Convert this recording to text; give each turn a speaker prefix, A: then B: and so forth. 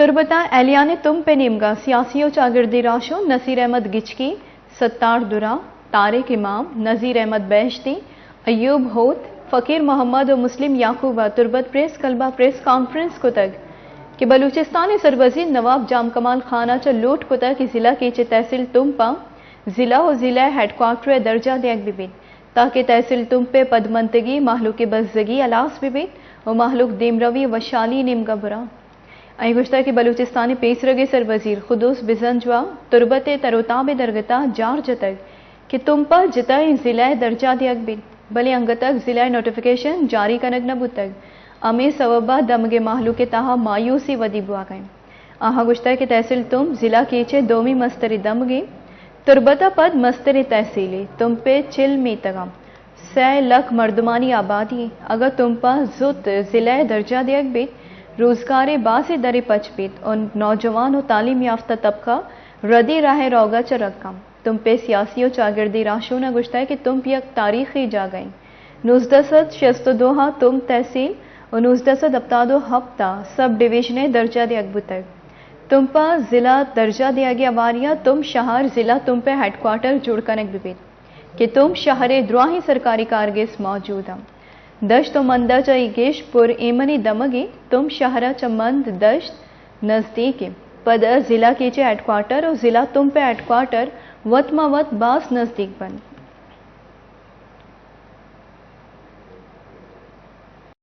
A: तुरबता एलियाने तुम पे निमगा सियासियों चागिर्दी राशो नसीर अहमद गिचकी, सत्तार दुरा, तारिक इमाम, नज़ीर अहमद बेहश्ती, अयूब होत, फ़कीर मोहम्मद और मुस्लिम याकूबा तुरबत प्रेस कलबा प्रेस कॉन्फ्रेंस को तक कि बलूचिस्तानी सरवजीर नवाब जाम कमाल खाना च लूट को तक कि जिला की तहसील तुम्पा जिला और जिला हेडक्वार्टर दर्जा दिया बिबिन ताकि तहसील तुम पे पदमंतगी माहलूक बजगी अलास बिबिन और माहलूक दीमरवी वशाली निमगा बुरा आई गुश्ता की बलूचिस्तानी पेसरगे सर वजीर खुदूस बिजंजवा तुरबत तरोताब दरगता जार जतक कि तुम पर जितई जिला दर्जा दियक बिन भले अंग तक जिला नोटिफिकेशन जारी कनक न बुतक अमे सवबा दमगे माहलू के ताहा मायूसी वदी बुआ गए आहा गुश्ता के तहसील तुम जिला कीचे दोमी मस्तरी दमगे तुरबता पद मस्तरी तहसीली तुम पे चिल मी तगम 100 लाख मर्दमानी आबादी अगर तुम पर जुत जिला दर्जा दियक बिन रोजगार बासे दरे पचपीत और नौजवान और तालीम याफ्ता तबका रदी राह रोगा च रकम तुम पे सियासियों चागिर्दी राशो न गुश्ता है कि तुम यक तारीखी जा गई 1962 तुम तहसील और 1972 हफ्ता सब डिवीजन दर्जा दे अकबू तक तुम पर जिला दर्जा दिया गया वारिया तुम शहर जिला तुम पे हेडक्वार्टर जुड़ कनक बिबित कि तुम शहर द्रोही सरकारी कारगिस मौजूद हम दश्त मंदा चईगेश पुर एमनी दमगी तुम शहरा चमंद दश्त नजदीक पद जिला के हेडक्वार्टर और जिला तुम पे हेडक्वार्टर वत बास नजदीक बन